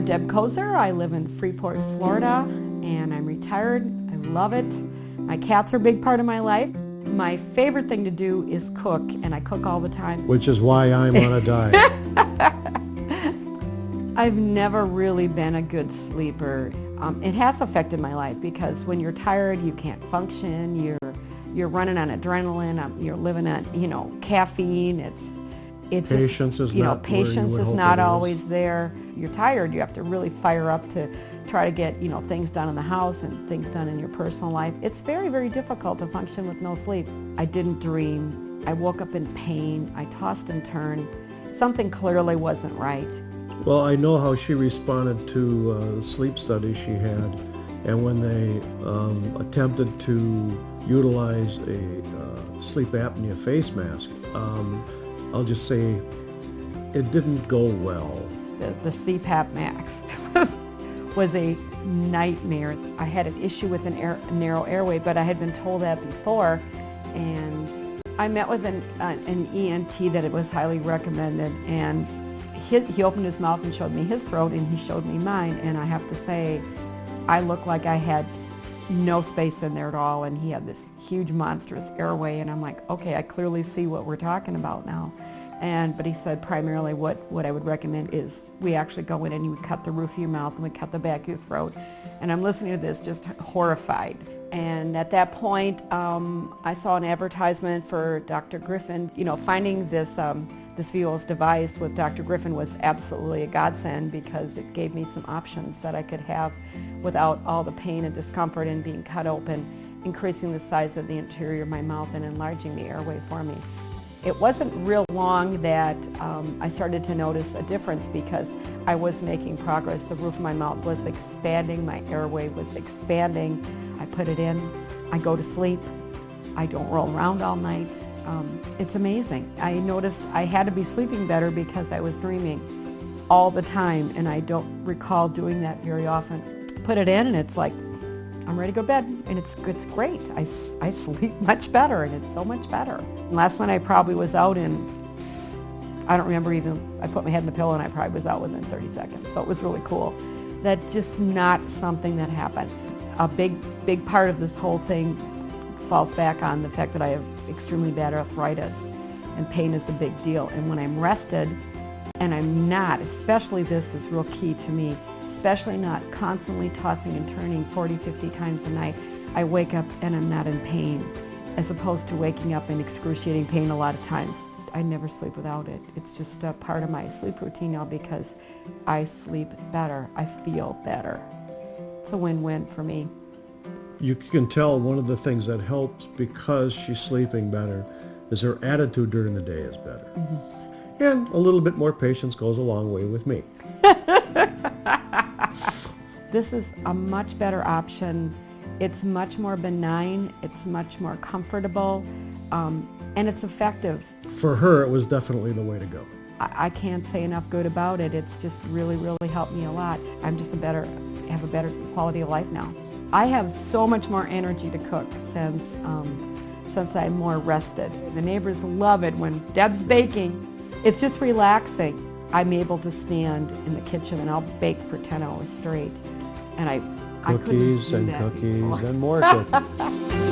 I'm Deb Koser. I live in Freeport, Florida, and I'm retired. I love it. My cats are a big part of my life. My favorite thing to do is cook, and I cook all the time. Which is why I'm on a diet. I've never really been a good sleeper. It has affected my life because when you're tired, you can't function. You're running on adrenaline. You're living on caffeine. Patience is not patience is not always there. You're tired. You have to really fire up to try to get things done in the house and things done in your personal life. It's very, very difficult to function with no sleep. I didn't dream. I woke up in pain. I tossed and turned. Something clearly wasn't right. Well, I know how she responded to the sleep study she had, and when they attempted to utilize a sleep apnea face mask, I'll just say it didn't go well. The CPAP max was a nightmare. I had an issue with a narrow airway, but I had been told that before, and I met with an ENT that it was highly recommended, and he opened his mouth and showed me his throat, and he showed me mine, and I have to say, I looked like I had no space in there at all, and he had this huge monstrous airway, and I'm like, okay, I clearly see what we're talking about now. But he said primarily what I would recommend is we actually go in and you cut the roof of your mouth and we cut the back of your throat. And I'm listening to this just horrified. And at that point, I saw an advertisement for Dr. Griffin. Finding this Vivos device with Dr. Griffin was absolutely a godsend because it gave me some options that I could have without all the pain and discomfort and being cut open, increasing the size of the interior of my mouth and enlarging the airway for me. It wasn't real long that I started to notice a difference because I was making progress. The roof of my mouth was expanding, my airway was expanding. I put it in, I go to sleep, I don't roll around all night. It's amazing. I noticed I had to be sleeping better because I was dreaming all the time, and I don't recall doing that very often. Put it in and it's like, I'm ready to go to bed, and it's great. I sleep much better, and it's so much better. Last night I probably was out I don't remember even, I put my head in the pillow and I probably was out within 30 seconds, so it was really cool. That's just not something that happened. A big part of this whole thing falls back on the fact that I have extremely bad arthritis, and pain is a big deal. And when I'm rested, and I'm not, especially this is real key to me, especially not constantly tossing and turning 40, 50 times a night, I wake up and I'm not in pain, as opposed to waking up in excruciating pain a lot of times. I never sleep without it. It's just a part of my sleep routine now because I sleep better. I feel better. It's a win-win for me. You can tell one of the things that helps because she's sleeping better is her attitude during the day is better. Mm-hmm. And a little bit more patience goes a long way with me. This is a much better option. It's much more benign. It's much more comfortable. And it's effective. For her, it was definitely the way to go. I can't say enough good about it. It's just really, really helped me a lot. I'm just have a better quality of life now. I have so much more energy to cook since I'm more rested. The neighbors love it when Deb's baking. It's just relaxing. I'm able to stand in the kitchen and I'll bake for 10 hours straight. And I couldn't do that before. And more cookies.